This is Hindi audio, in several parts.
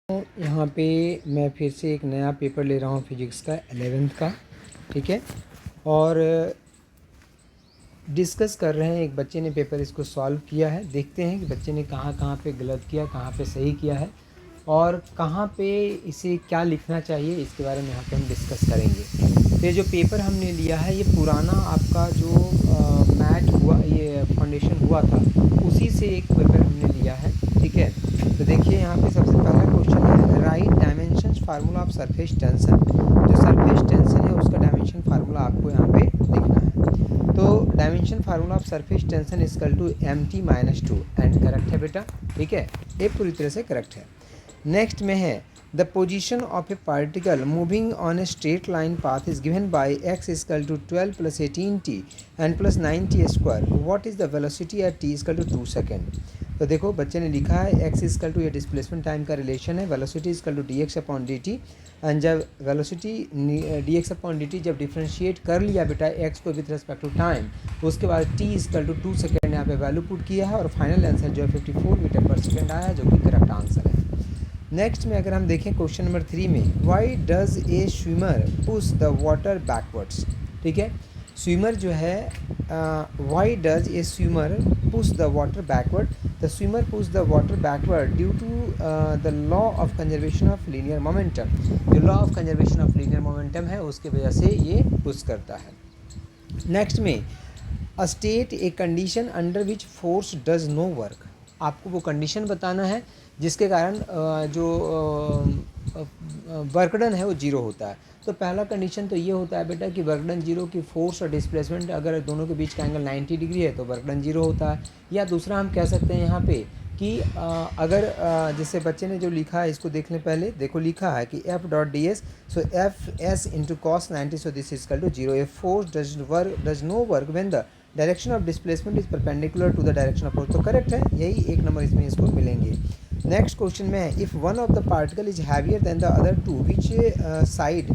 यहाँ पे मैं फिर से एक नया पेपर ले रहा हूँ फिजिक्स का 11th का, ठीक है। और डिस्कस कर रहे हैं, एक बच्चे ने पेपर इसको सॉल्व किया है। देखते हैं कि बच्चे ने कहाँ कहाँ पे गलत किया, कहाँ पे सही किया है और कहाँ पे इसे क्या लिखना चाहिए, इसके बारे में यहाँ पे हम डिस्कस करेंगे। तो ये जो पेपर हमने लिया है ये पुराना आपका जो मैथ हुआ, ये फाउंडेशन हुआ था, उसी से एक पेपर हमने लिया है, ठीक है। तो देखिए यहाँ पे सबसे पहला क्वेश्चन है, right dimensions formula of surface tension. जो सरफेस टेंशन है उसका डायमेंशन फार्मूला आपको यहाँ पे लिखना है। तो dimension formula of surface tension equal to mt-2 and correct है बेटा, ठीक है, ये पूरी तरह से करेक्ट है। नेक्स्ट में है the position of a particle moving on a straight line path is given by x equal to 12 + 18t and + 9t²। What is the velocity at t equal to 2 second. तो देखो बच्चे ने लिखा है x इक्वल टू, ये डिस्प्लेसमेंट टाइम का रिलेशन है, velocity equal to dx/dt। And जब वेलोसिटी dx/dt जब डिफ्रेंशिएट कर लिया बेटा x को विथ रिस्पेक्ट टू टाइम, उसके बाद t इक्वल टू 2 सेकेंड यहाँ पे वैल्यू पुट किया है और फाइनल आंसर जो है 54 मीटर पर सेकेंड आया है, जो कि करेक्ट आंसर है। नेक्स्ट में अगर हम देखें क्वेश्चन नंबर 3 में, why does a swimmer push the water backwards, ठीक है। स्विमर जो है, why does a swimmer push the water backward. The swimmer push the water backward due to the law of conservation of linear momentum. जो law of conservation of linear momentum है उसकी वजह से ये पुश करता है। नेक्स्ट में, a state a condition under which force does no work. आपको वो कंडीशन बताना है जिसके कारण जो वर्क डन है वो जीरो होता है। तो पहला कंडीशन तो ये होता है बेटा कि वर्क डन जीरो, की फोर्स और डिस्प्लेसमेंट अगर दोनों के बीच का एंगल 90 डिग्री है तो वर्क डन जीरो होता है। या दूसरा हम कह सकते हैं यहाँ पे कि अगर जैसे बच्चे ने जो लिखा है इसको देख लें पहले। देखो लिखा है कि f.ds, so F S into cos 90, so this is to 0। A force does no work when the direction of displacement is perpendicular to the direction of force. तो करेक्ट है, यही एक नंबर इसमें इसको मिलेंगे। नेक्स्ट क्वेश्चन में है, if one of the particle is heavier than the other to which side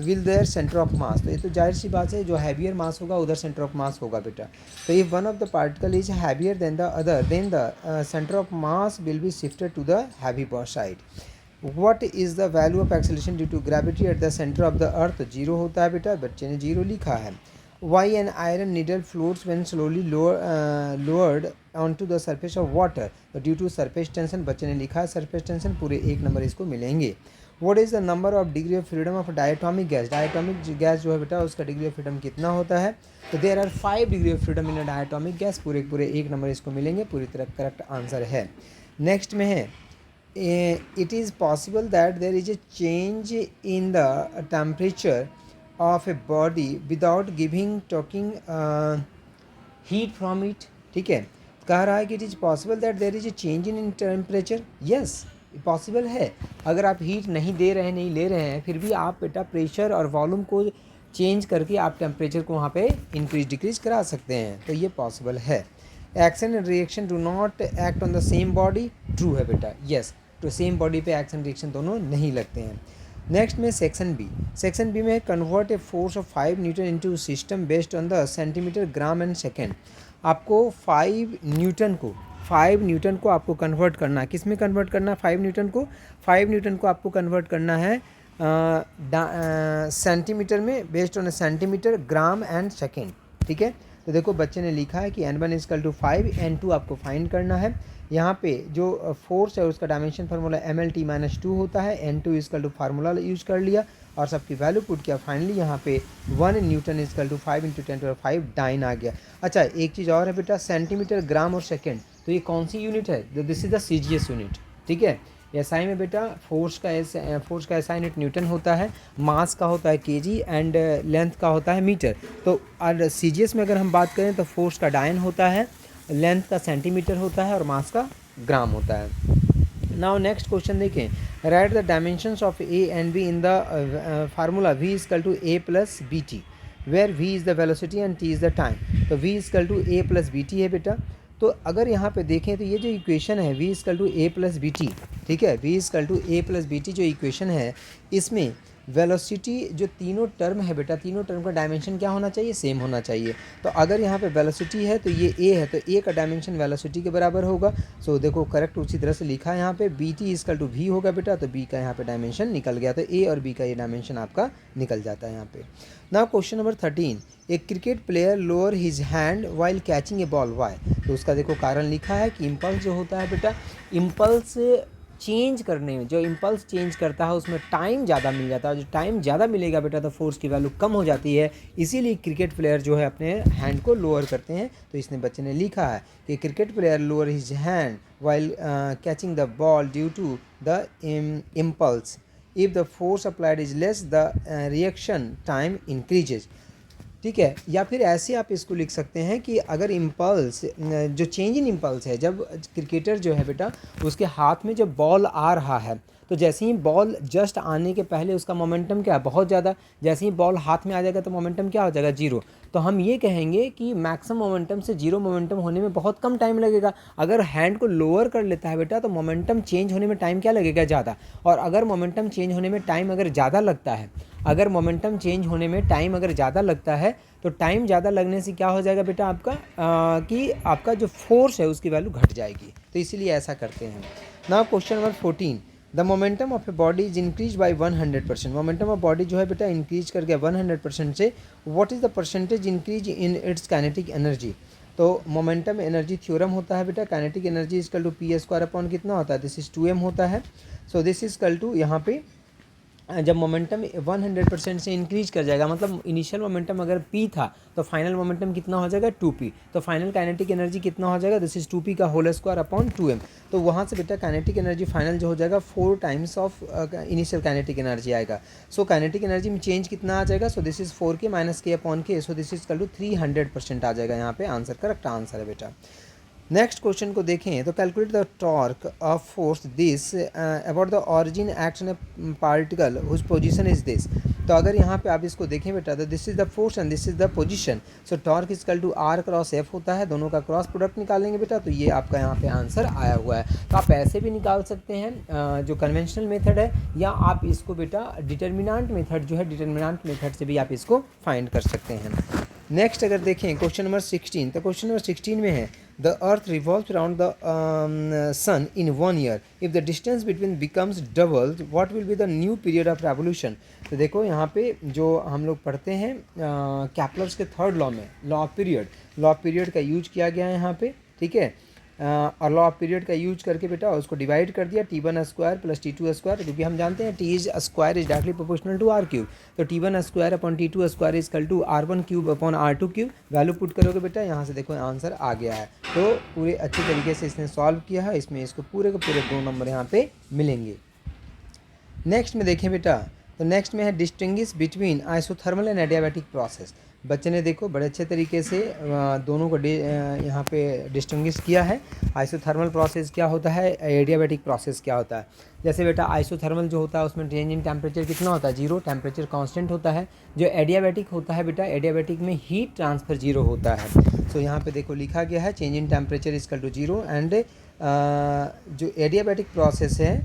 will their centre of mass. तो ये तो जाहिर सी बात है, जो हैवियर मास होगा उधर सेंटर ऑफ मास होगा बेटा। तो if one of the particle is heavier than the other then the centre of mass will be shifted to the heavy side. What is the value of acceleration due to gravity at the centre of the earth. Zero होता है बेटा, बच्चे ने जीरो लिखा है। Why an iron needle floats when slowly lowered onto the surface of water? तो due to surface tension, बच्चे ने लिखा है surface tension, पूरे एक नंबर इसको मिलेंगे। What is the number of degree of freedom of diatomic gas? Diatomic gas जो है बेटा उसका डिग्री ऑफ फ्रीडम कितना होता है। तो there are 5 degree of freedom in diatomic gas, पूरे एक नंबर इसको मिलेंगे, पूरी तरह करेक्ट आंसर है। नेक्स्ट में है, it is possible that there is a change in the temperature of a body without taking heat from it, ठीक है। कह रहा है कि it is possible that there is a change in temperature. Yes, possible है। अगर आप हीट नहीं दे रहे हैं, नहीं ले रहे हैं, फिर भी आप बेटा प्रेशर और वॉल्यूम को चेंज करके आप टेम्परेचर को वहाँ पे इंक्रीज डिक्रीज करा सकते हैं, तो ये पॉसिबल है। Action and reaction do not act on the same body, true है बेटा। यस, तो सेम बॉडी पे एक्शन रिएक्शन दोनों नहीं लगते हैं। नेक्स्ट में सेक्शन बी। सेक्शन बी में convert a force of 5 Newton into system based on the centimetre gram and second. आपको 5 न्यूटन को आपको कन्वर्ट करना है। किस में कन्वर्ट करना है 5 न्यूटन को? 5 न्यूटन को आपको कन्वर्ट करना है सेंटीमीटर में, based on centimetre gram and second, ठीक है। तो देखो बच्चे ने लिखा है कि n1 = 5, n2 आपको फाइंड करना है। यहाँ पे जो फोर्स है उसका डायमेंशन फार्मूला mlt-2 होता है। n2 = फार्मूला यूज कर लिया और सबकी वैल्यू पुट किया। फाइनली यहाँ पे 1 न्यूटन = 5 × 10⁵ डाइन आ गया। अच्छा, एक चीज़ और है बेटा, सेंटीमीटर ग्राम और सेकेंड, तो ये कौन सी यूनिट है? This is the CGS unit, ठीक है। SI में बेटा फोर्स का SI यूनिट न्यूटन होता है, मास का होता है kg एंड लेंथ का होता है मीटर। तो और CGS में अगर हम बात करें तो फोर्स का डायन होता है, लेंथ का सेंटीमीटर होता है और मास का ग्राम होता है। नाउ नेक्स्ट क्वेश्चन देखें, write the dimensions of A and B in the formula V = A + BT, where V is the velocity and T is the time. तो V = A + BT है बेटा। तो अगर यहाँ पे देखें तो ये जो इक्वेशन है V = A + BT, ठीक है, V = A + BT जो इक्वेशन है, इसमें वेलोसिटी जो तीनों टर्म है बेटा, तीनों टर्म का डायमेंशन क्या होना चाहिए, सेम होना चाहिए। तो अगर यहाँ पे वेलोसिटी है तो ये ए है, तो ए का डायमेंशन वेलोसिटी के बराबर होगा। सो देखो करेक्ट उसी तरह से लिखा है यहाँ पे, B T equal to V होगा बेटा, तो बी का यहाँ पे डायमेंशन निकल गया, तो ए और बी का ये डायमेंशन आपका निकल जाता है यहाँ पे। Now question number 13, a cricket player lower his hand while catching a ball, why. तो उसका देखो कारण लिखा है कि इम्पल्स जो होता है बेटा, इम्पल्स चेंज करने में, जो इम्पल्स चेंज करता है उसमें टाइम ज़्यादा मिल जाता है, जो टाइम ज़्यादा मिलेगा बेटा तो फोर्स की वैल्यू कम हो जाती है, इसीलिए क्रिकेट प्लेयर जो है अपने हैंड को लोअर करते हैं। तो इसने बच्चे ने लिखा है कि cricket player lower his hand while catching the ball due to the impulse, if the force applied is less the reaction time increases. ठीक है, या फिर ऐसे आप इसको लिख सकते हैं कि अगर इम्पल्स जो चेंज इन इम्पल्स है, जब क्रिकेटर जो है बेटा उसके हाथ में जब बॉल आ रहा है तो जैसे ही बॉल जस्ट आने के पहले उसका मोमेंटम क्या है, बहुत ज़्यादा, जैसे ही बॉल हाथ में आ जाएगा तो मोमेंटम क्या हो जाएगा, जीरो। तो हम ये कहेंगे कि मैक्सिमम मोमेंटम से जीरो मोमेंटम होने में बहुत कम टाइम लगेगा। अगर हैंड को लोअर कर लेता है बेटा तो मोमेंटम चेंज होने में टाइम क्या लगेगा, ज़्यादा। और अगर मोमेंटम चेंज होने में टाइम अगर ज़्यादा लगता है, अगर मोमेंटम चेंज होने में टाइम अगर ज़्यादा लगता है तो टाइम ज़्यादा लगने से क्या हो जाएगा बेटा आपका कि आपका जो फोर्स है उसकी वैल्यू घट जाएगी, तो इसीलिए ऐसा करते हैं। Now question number 14, the momentum of a body is increase by 100%। Momentum of body जो है बेटा इंक्रीज कर गया 100% से, what is the percentage increase in its kinetic energy. तो मोमेंटम एनर्जी थ्योरम होता है बेटा, kinetic energy is equal to P square upon कितना होता है, दिस इज 2m होता है। सो दिस इज कल टू यहाँ पे जब मोमेंटम 100% से इंक्रीज कर जाएगा, मतलब इनिशियल मोमेंटम अगर p था तो फाइनल मोमेंटम कितना हो जाएगा 2p, तो फाइनल काइनेटिक एनर्जी कितना हो जाएगा, दिस इज 2p का होल स्क्वायर अपॉन 2m। तो वहाँ से बेटा काइनेटिक एनर्जी फाइनल जो हो जाएगा 4 times of initial kinetic energy आएगा। सो काइनेटिक एनर्जी में चेंज कितना आ जाएगा, सो this is 4k minus k upon k, so this is equal to 300% आ जाएगा यहाँ पे आंसर, करेक्ट आंसर है बेटा। नेक्स्ट क्वेश्चन को देखें तो calculate the torque of force this about the origin act in a particle whose position is this. तो अगर यहाँ पे आप इसको देखें बेटा तो this is the force and this is the position, so torque is equal to R cross F होता है, दोनों का क्रॉस प्रोडक्ट निकालेंगे बेटा, तो ये आपका यहाँ पे आंसर आया हुआ है। तो आप ऐसे भी निकाल सकते हैं जो कन्वेंशनल मेथड है, या आप इसको बेटा डिटर्मिनेंट मेथड जो है, डिटर्मिनेंट मेथड से भी आप इसको फाइंड कर सकते हैं। नेक्स्ट अगर देखें क्वेश्चन नंबर 16, तो क्वेश्चन नंबर 16 में है the earth revolves around the sun in 1 year, if the distance between becomes double what will be the new period of revolution. तो देखो यहाँ पे जो हम लोग पढ़ते हैं कैप्लर्स के थर्ड लॉ में, लॉ ऑफ पीरियड का यूज किया गया है यहाँ पे, ठीक है। और लॉ ऑफ पीरियड का यूज करके बेटा उसको डिवाइड कर दिया t1 square plus t2 square, क्योंकि हम जानते हैं t is square is directly proportional to r cube, तो t1 square upon t2 square is equal to r1 cube upon r2 cube. Value put करोगे बेटा यहाँ से देखो आंसर आ गया है। तो पूरे अच्छे तरीके से इसने सॉल्व किया है, इसमें इसको पूरे के पूरे 2 नंबर यहाँ पे मिलेंगे। नेक्स्ट में देखें बेटा तो नेक्स्ट में है distinguish between isothermal and adiabatic process. बच्चे ने देखो बड़े अच्छे तरीके से दोनों को यहाँ पे डिस्टिंग्विश किया है। आइसोथर्मल प्रोसेस क्या होता है, एडियाबैटिक प्रोसेस क्या होता है। जैसे बेटा आइसोथर्मल जो होता है उसमें चेंज इन टेम्परेचर कितना होता है, जीरो, टेम्परेचर कांस्टेंट होता है। जो एडियाबैटिक होता है बेटा, एडियाबैटिक में हीट ट्रांसफ़र जीरो होता है। सो यहाँ पे देखो लिखा गया है change in temperature is equal to zero, and जो एडियाबैटिक प्रोसेस है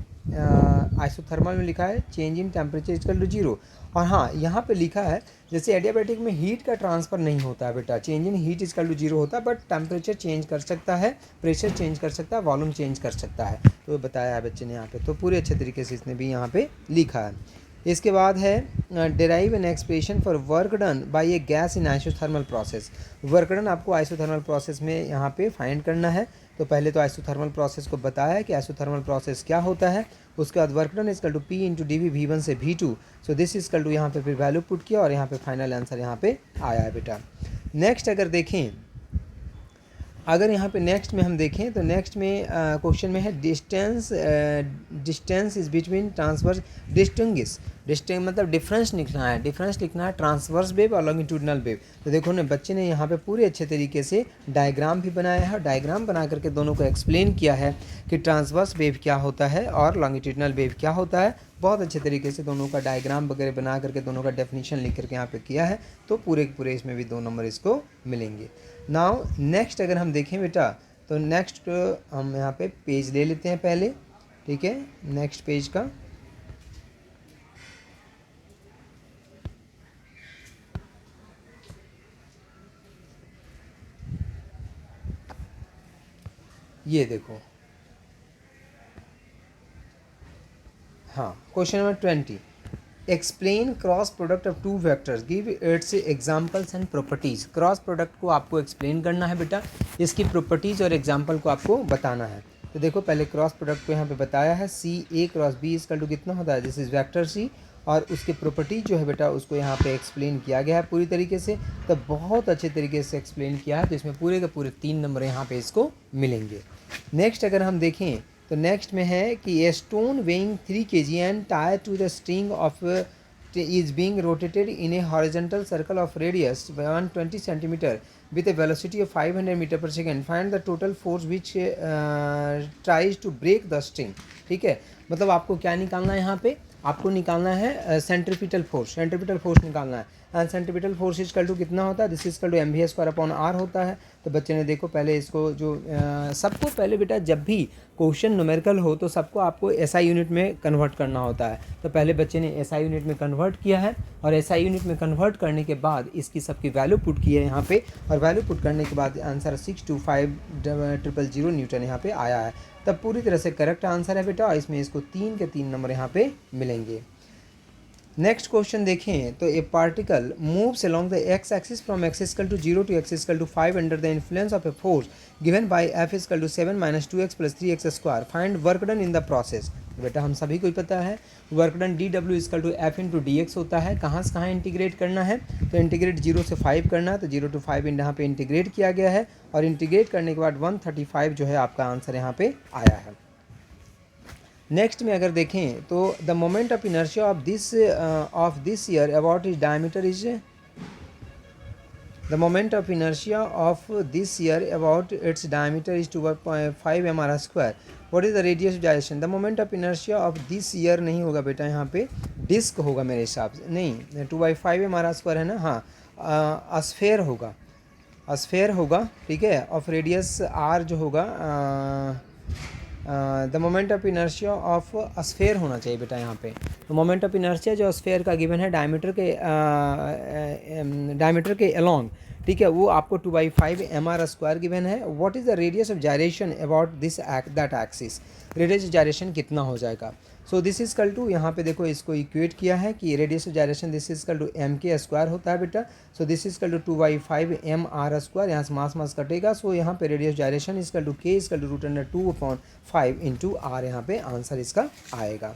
आइसोथर्मल में लिखा है change in temperature is equal to zero. और हाँ यहाँ पे लिखा है जैसे एडियाबैटिक में हीट का ट्रांसफ़र नहीं होता है बेटा, change in heat is equal to zero होता है, बट टेम्परेचर चेंज कर सकता है, प्रेशर चेंज कर सकता है, वॉल्यूम चेंज कर सकता है, तो बताया है बच्चे ने यहाँ पे। तो पूरे अच्छे तरीके से इसने भी यहाँ पे लिखा है। इसके बाद है derive an expression for work done by A gas in isothermal process. Work done आपको आइसोथर्मल प्रोसेस में यहाँ पे फाइंड करना है। तो पहले तो आइसोथर्मल प्रोसेस को बताया है कि आइसोथर्मल प्रोसेस क्या होता है, उसके बाद work done is equal to P into D V V1 से V2। So this is equal to यहाँ पे फिर वैल्यू पुट किया और यहाँ पे फाइनल आंसर यहाँ पे आया है बेटा। नेक्स्ट अगर देखें, अगर यहाँ पे नेक्स्ट में हम देखें तो नेक्स्ट में क्वेश्चन में है distance is between transverse distinguish. मतलब डिफरेंस लिखना है, ट्रांसवर्स वेव और लॉन्गिट्यूडनल वेव। तो देखो ना बच्चे ने यहाँ पे पूरे अच्छे तरीके से डायग्राम भी बनाया है, और डायग्राम बना करके दोनों को एक्सप्लेन किया है कि ट्रांसवर्स वेव क्या होता है और लॉन्गिट्यूडनल वेव क्या होता है। बहुत अच्छे तरीके से दोनों का डायग्राम वगैरह बना करके दोनों का डेफिनेशन लिख करके यहाँ पे किया है। तो पूरे के पूरे इसमें भी 2 नंबर इसको मिलेंगे। नाउ नेक्स्ट अगर हम देखें बेटा तो नेक्स्ट हम यहाँ पे पेज ले लेते हैं पहले, ठीक है। नेक्स्ट पेज का ये देखो, हाँ, question number 20, explain cross product of two vectors, give its examples and properties. Cross product को आपको एक्सप्लेन करना है बेटा, इसकी प्रॉपर्टीज़ और एग्जाम्पल को आपको बताना है। तो देखो पहले क्रॉस प्रोडक्ट को यहाँ पे बताया है, सी ए क्रॉस बी इजकल टू कितना होता है, दिस इज वेक्टर सी, और उसके प्रॉपर्टी जो है बेटा उसको यहाँ पे एक्सप्लेन किया गया है पूरी तरीके से। तो बहुत अच्छे तरीके से एक्सप्लेन किया है, तो इसमें पूरे के पूरे 3 नंबर यहाँ पे इसको मिलेंगे। नेक्स्ट अगर हम देखें तो नेक्स्ट में है कि a stone weighing 3 kg and tier two the string of is being rotated in a horizontal circle of radius 120 centimeter with a velocity of 500 meter per second. Find the total force which tries to break the string. ठीक है, मतलब आपको क्या निकालना है यहाँ पे, आपको निकालना है सेंट्रीपिटल फोर्स, सेंट्रीपिटल फोर्स निकालना है। And centripetal force is equal to कितना होता है, this is equal to mv² upon r होता है। तो बच्चे ने देखो पहले इसको जो सबको पहले बेटा जब भी क्वेश्चन न्यूमेरिकल हो तो सबको आपको एसआई यूनिट में कन्वर्ट करना होता है। तो पहले बच्चे ने एसआई यूनिट में कन्वर्ट किया है, और एसआई यूनिट में कन्वर्ट करने के बाद इसकी सबकी वैल्यू पुट की है यहाँ पे, और वैल्यू पुट करने के बाद आंसर 625,000 न्यूटन यहाँ पे आया है। तब पूरी तरह से करेक्ट आंसर है बेटा, और इसमें इसको 3 के 3 नंबर यहाँ पे मिलेंगे। नेक्स्ट क्वेश्चन देखें तो a particle moves along the X axis from x equal to 0 to x equal to 5 under the influence of a force given by f equal to 7 - 2x + 3x square. Find work done in the process. बेटा हम सभी को ही पता है work done dw equal to f into dx होता है। कहाँ से कहाँ इंटीग्रेट करना है, तो इंटीग्रेट 0 से 5 करना है, तो 0 to 5 यहाँ पे इंटीग्रेट किया गया है, और इंटीग्रेट करने के बाद 135 जो है आपका आंसर यहाँ पे आया है। नेक्स्ट में अगर देखें तो the moment of inertia of this year about is diameter is, the moment of inertia of this year about its diameter is 2.5 mr²। What is the radius of gyration, the moment of inertia of this year नहीं होगा बेटा, यहाँ पे डिस्क होगा मेरे हिसाब से, नहीं 2/5 mr² है ना, हाँ स्फेयर होगा, स्फेयर होगा, ठीक है, ऑफ रेडियस आर जो होगा, the moment of inertia of sphere होना चाहिए बेटा यहाँ पे। तो मोमेंट ऑफ इनर्शिया जो स्फेयर का गिवन है डायमीटर के अलोंग, ठीक है, वो आपको 2/5 mr² गिवन है। What is the radius of gyration about this that axis, radius of gyration कितना हो जाएगा। सो दिस इज कल टू, यहाँ पे देखो इसको इक्वेट किया है कि radius of gyration this is equal to mk² होता है बेटा। सो this is equal to 2/5 mr², यहाँ से मास कटेगा। सो यहाँ पे radius gyration is equal to k is equal to √2/5 into r, यहाँ पे आंसर इसका आएगा।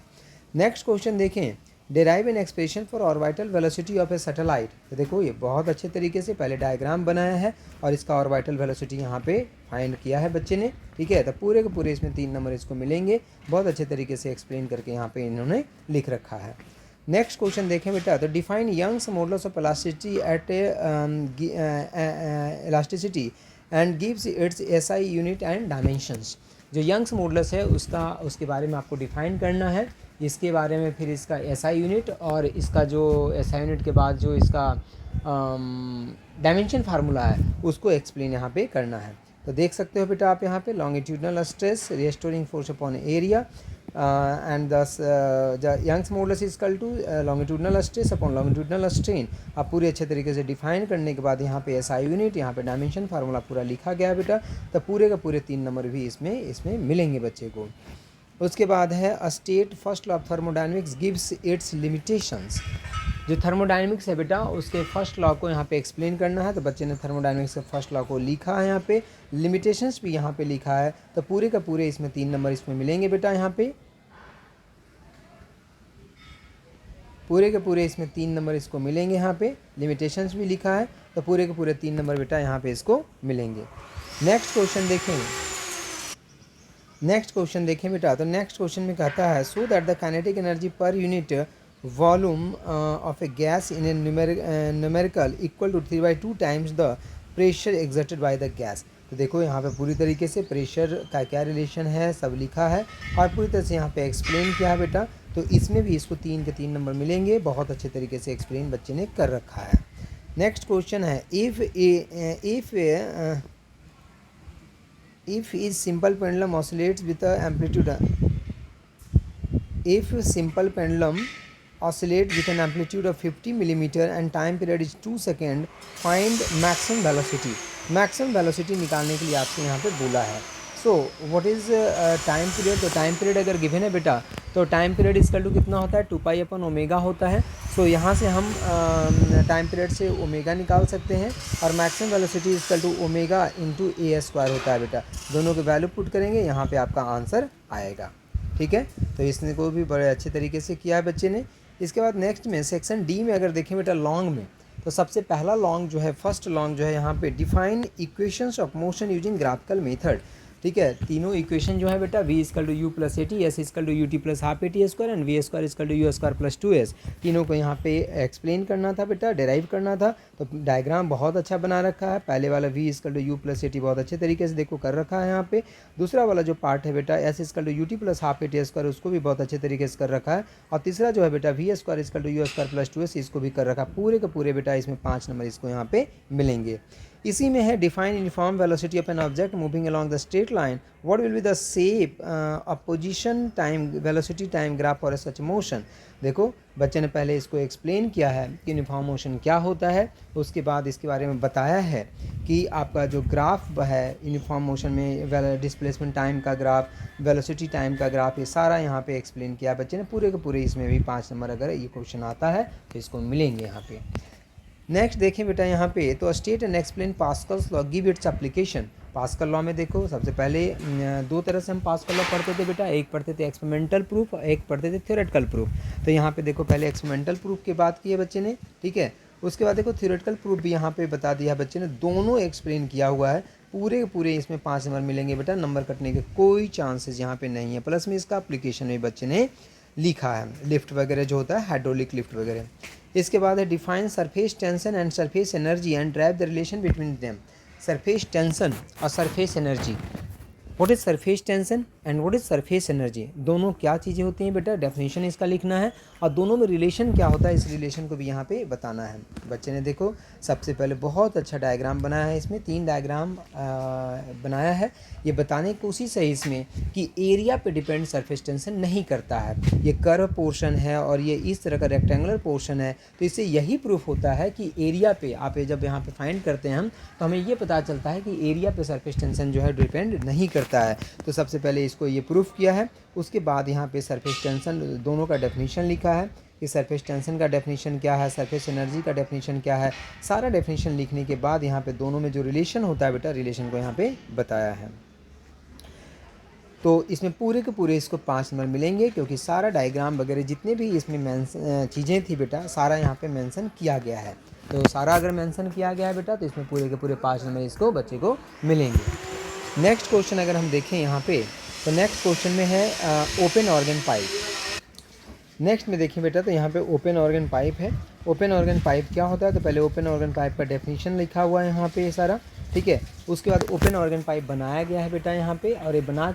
नेक्स्ट क्वेश्चन देखें, derive an expression for orbital velocity of A satellite. तो देखो ये बहुत अच्छे तरीके से पहले डायग्राम बनाया है, और इसका ऑर्बिटल वेलोसिटी यहाँ पे फाइंड किया है बच्चे ने, ठीक है। तो पूरे के पूरे इसमें 3 नंबर इसको मिलेंगे, बहुत अच्छे तरीके से एक्सप्लेन करके यहाँ पे इन्होंने लिख रखा है। नेक्स्ट क्वेश्चन देखें बेटा, तो define Young's modulus of elasticity at elasticity and gives its SI unit and dimensions. जो यंग्स मॉडुलस है उसके बारे में आपको डिफाइन करना है, इसके बारे में फिर इसका एसआई यूनिट, और इसका जो एसआई यूनिट के बाद जो इसका डायमेंशन फार्मूला है उसको एक्सप्लेन यहाँ पे करना है। तो देख सकते हो बेटा आप यहाँ पे longitudinal stress restoring force upon area and the Young's modulus is equal to longitudinal stress upon longitudinal strain. आप पूरे अच्छे तरीके से डिफाइन करने के बाद यहाँ पे एसआई यूनिट, यहाँ पे डायमेंशन फार्मूला पूरा लिखा गया है बेटा। तो पूरे का पूरे 3 नंबर भी इसमें मिलेंगे बच्चे को। उसके बाद है a state first law of thermodynamics gives it's limitations. जो थर्मोडायनेमिक्स है बेटा उसके फर्स्ट लॉ को यहाँ पे एक्सप्लेन करना है। तो बच्चे ने थर्मोडायनेमिक्स के फर्स्ट लॉ को लिखा है, यहाँ पे लिमिटेशंस भी यहाँ पे लिखा है। तो पूरे का पूरे इसमें 3 नंबर इसमें मिलेंगे बेटा, यहाँ पे पूरे के पूरे इसमें 3 नंबर इसको मिलेंगे। यहाँ पे लिमिटेशंस भी लिखा है, तो पूरे के पूरे 3 नंबर बेटा यहाँ पे इसको मिलेंगे। नेक्स्ट क्वेश्चन देखें बेटा, तो नेक्स्ट क्वेश्चन में कहता है so that the kinetic energy per unit volume of a gas in a numerical equal to 3/2 times the pressure exerted by the gas. तो देखो यहाँ पे पूरी तरीके से प्रेशर का क्या रिलेशन है सब लिखा है, और पूरी तरह से यहाँ पे एक्सप्लेन किया है बेटा। तो इसमें भी इसको 3 के 3 नंबर मिलेंगे, बहुत अच्छे तरीके से एक्सप्लेन बच्चे ने कर रखा है। नेक्स्ट क्वेश्चन है if is simple pendulum oscillates with a amplitude if simple pendulum oscillates with an amplitude of 50 millimeter and time period is 2 seconds, find maximum velocity। maximum velocity निकालने के लिए आपसे यहाँ पे बोला है। So what is time period, तो टाइम पीरियड अगर गिवन है बेटा तो टाइम पीरियड इक्वल टू कितना होता है 2π/ओमेगा होता है। सो यहाँ से हम टाइम पीरियड से ओमेगा निकाल सकते हैं और maximum velocity equal to omega into a² होता है बेटा। दोनों के वैल्यू पुट करेंगे, यहाँ पे आपका आंसर आएगा। ठीक है, तो इसने को भी बड़े अच्छे तरीके से किया है बच्चे ने। इसके बाद नेक्स्ट में सेक्शन डी में अगर देखें बेटा लॉन्ग में, तो सबसे पहला लॉन्ग जो है, फर्स्ट लॉन्ग जो है यहाँ पे define equations of motion using graphical method. ठीक है, तीनों इक्वेशन जो है बेटा v = u + at, s = ut + ½ at² and v² = u² + 2s, तीनों को यहाँ पे एक्सप्लेन करना था बेटा, डेराइव करना था। तो डायग्राम बहुत अच्छा बना रखा है। पहले वाला v = u + at बहुत अच्छे तरीके से देखो कर रखा है यहाँ पे। दूसरा वाला जो पार्ट है बेटा s = ut + ½ at², उसको भी बहुत अच्छे तरीके से कर रखा है। और तीसरा जो है बेटा v² = u² + 2s, इसको भी कर रखा है। पूरे के पूरे बेटा इसमें 5 नंबर इसको यहाँ पे मिलेंगे। इसी में है define uniform velocity of an object moving along the straight line, what will be the shape of position time velocity time graph for such motion. देखो बच्चे ने पहले इसको एक्सप्लेन किया है कि यूनिफॉर्म मोशन क्या होता है, उसके बाद इसके बारे में बताया है कि आपका जो ग्राफ है यूनिफॉर्म मोशन में डिस्प्लेसमेंट टाइम का ग्राफ, वेलोसिटी टाइम का ग्राफ, ये सारा यहाँ पे एक्सप्लेन किया है बच्चे ने पूरे के पूरे। इसमें भी 5 नंबर अगर ये क्वेश्चन आता है तो इसको मिलेंगे यहाँ पे। नेक्स्ट देखें बेटा यहाँ पे, तो state and explain Pascal's law, give its application. Pascal law में देखो सबसे पहले दो तरह से हम पास्कल लॉ पढ़ते थे बेटा, एक पढ़ते थे एक्सपेरिमेंटल प्रूफ और एक पढ़ते थे थ्योरेटिकल प्रूफ। तो यहाँ पे देखो पहले एक्सपेरिमेंटल प्रूफ की बात की है बच्चे ने, ठीक है। उसके बाद देखो थ्योरेटिकल प्रूफ भी यहाँ पे बता दिया है बच्चे ने, दोनों एक्सप्लेन किया हुआ है। पूरे पूरे इसमें 5 नंबर मिलेंगे बेटा, नंबर कटने के कोई चांसेस यहाँ पे नहीं है। प्लस में इसका एप्लीकेशन में बच्चे ने लिखा है, लिफ्ट वगैरह जो होता है हाइड्रोलिक लिफ्ट वगैरह। इसके बाद है define surface tension and surface energy and derive the relation between them. Surface tension और surface energy, what is surface tension and what is surface energy, दोनों क्या चीज़ें होती हैं बेटा, डेफिनेशन इसका लिखना है और दोनों में रिलेशन क्या होता है, इस रिलेशन को भी यहाँ पे बताना है। बच्चे ने देखो सबसे पहले बहुत अच्छा डायग्राम बनाया है, इसमें 3 डायग्राम बनाया है। ये बताने की कोशिश है इसमें कि एरिया पे डिपेंड सरफेस टेंशन नहीं करता है। ये कर्व पोर्शन है और ये इस तरह का रेक्टेंगुलर पोर्शन है, तो इससे यही प्रूफ होता है कि एरिया पे आप जब यहाँ पे फाइंड करते हैं हम, तो हमें ये पता चलता है कि एरिया पे सरफेस टेंशन जो है डिपेंड नहीं करता है। तो सबसे पहले इसको ये प्रूफ किया है। उसके बाद यहाँ पे सरफेस टेंशन दोनों का डेफिनेशन लिखा है कि सरफेस टेंशन का डेफिनेशन क्या है, सरफेस एनर्जी का डेफिनेशन क्या है। सारा डेफिनेशन लिखने के बाद यहाँ पे दोनों में जो रिलेशन होता है बेटा, रिलेशन को यहाँ पे बताया है। तो इसमें पूरे के पूरे इसको 5 नंबर मिलेंगे, क्योंकि सारा डायग्राम वगैरह जितने भी इसमें चीज़ें थी बेटा, सारा यहाँ पे मेंशन किया गया है। तो सारा अगर मेंशन किया गया है बेटा, तो इसमें पूरे के पूरे 5 नंबर इसको बच्चे को मिलेंगे। नेक्स्ट क्वेश्चन अगर हम देखें यहाँ पे, तो नेक्स्ट क्वेश्चन में है ओपन ऑर्गन पाइप। नेक्स्ट में देखिए बेटा, तो यहाँ पे ओपन ऑर्गन पाइप है। ओपन ऑर्गन पाइप क्या होता है, तो पहले ओपन ऑर्गन पाइप का डेफिनेशन लिखा हुआ है यहाँ पे ये सारा, ठीक है। उसके बाद ओपन ऑर्गन पाइप बनाया गया है बेटा यहाँ पे, और ये बना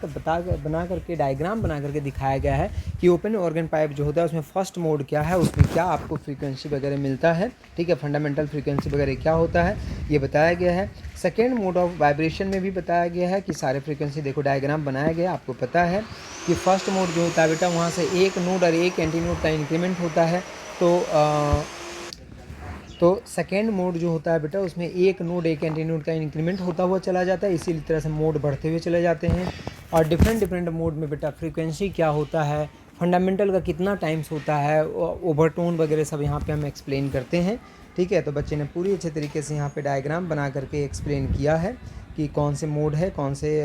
करके डायग्राम बना करके दिखाया गया है कि ओपन ऑर्गन पाइप जो होता है उसमें फर्स्ट मोड क्या है, उसमें क्या आपको फ्रीक्वेंसी वगैरह मिलता है, ठीक है, फंडामेंटल फ्रीक्वेंसी वगैरह क्या होता है ये बताया गया है। सेकेंड मोड ऑफ वाइब्रेशन में भी बताया गया है कि सारे फ्रीक्वेंसी देखो डायग्राम बनाया गया है। आपको पता है कि फर्स्ट मोड जो होता है बेटा, वहाँ से एक नोड और एक एंटी नोड का इंक्रीमेंट होता है। तो सेकेंड मोड जो होता है बेटा, उसमें एक नोड एक एंटी नोड का इंक्रीमेंट होता हुआ चला जाता है, इसी तरह से मोड बढ़ते हुए चले जाते हैं। और डिफरेंट मोड में बेटा फ्रीक्वेंसी क्या होता है, फंडामेंटल का कितना टाइम्स होता है, ओवरटोन वगैरह सब यहाँ पे हम एक्सप्लेन करते हैं, ठीक है। तो बच्चे ने पूरी अच्छे तरीके से यहाँ पे डायग्राम बना करके एक्सप्लेन किया है कि कौन से मोड है, कौन से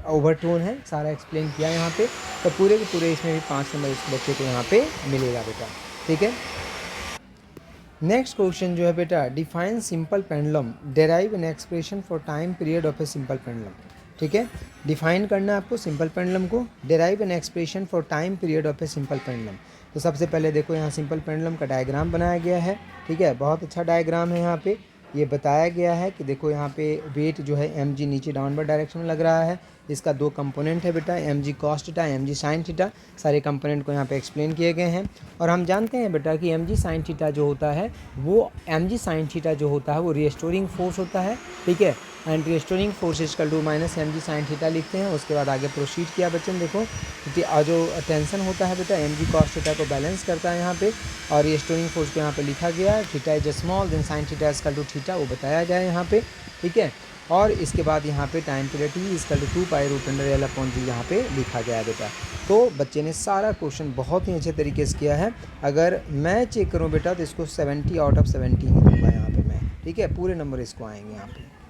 ओवरटोन है, सारा एक्सप्लेन किया यहाँ पे। तो पूरे के पूरे इसमें भी 5 नंबर इस बच्चे को यहाँ पे मिलेगा बेटा, ठीक है। नेक्स्ट क्वेश्चन जो है बेटा, define simple pendulum, derive an expression for time period of a simple pendulum, ठीक है। डिफाइन करना है आपको सिंपल पेंडुलम को, derive an expression for time period of a simple pendulum. तो सबसे पहले देखो यहाँ सिंपल पेंडुलम का डायग्राम बनाया गया है, ठीक है, बहुत अच्छा डायग्राम है। यहाँ पे ये बताया गया है कि देखो यहाँ पे वेट जो है mg नीचे डाउनवर्ड डायरेक्शन में लग रहा है। इसका 2 कंपोनेंट है बेटा, mg cos theta, mg sin theta, सारे कंपोनेंट को यहाँ पे एक्सप्लेन किए गए हैं। और हम जानते हैं बेटा कि mg sin थीटा जो होता है वो mg sin थीटा जो होता है वो रिस्टोरिंग फोर्स होता है, ठीक है। And restoring force equal to minus mg sin theta लिखते हैं। उसके बाद आगे प्रोसीड किया बच्चों देखो, क्योंकि जो टेंशन होता है बेटा mg cos थीटा को बैलेंस करता है यहाँ पे, और रिस्टोरिंग फोर्स को यहाँ पे लिखा गया है theta is small then sin theta equal to theta, वो बताया गया है यहाँ पे, ठीक है। और इसके बाद यहाँ पे time period t equal to 2 pi root under L upon g यहाँ पे लिखा गया है बेटा। तो बच्चे ने सारा क्वेश्चन बहुत ही अच्छे तरीके से किया है। अगर मैं चेक करूँ बेटा तो इसको 70 आउट ऑफ 70 ही दूंगा यहाँ पे मैं, ठीक है, पूरे नंबर इसको आएंगे यहाँ पे।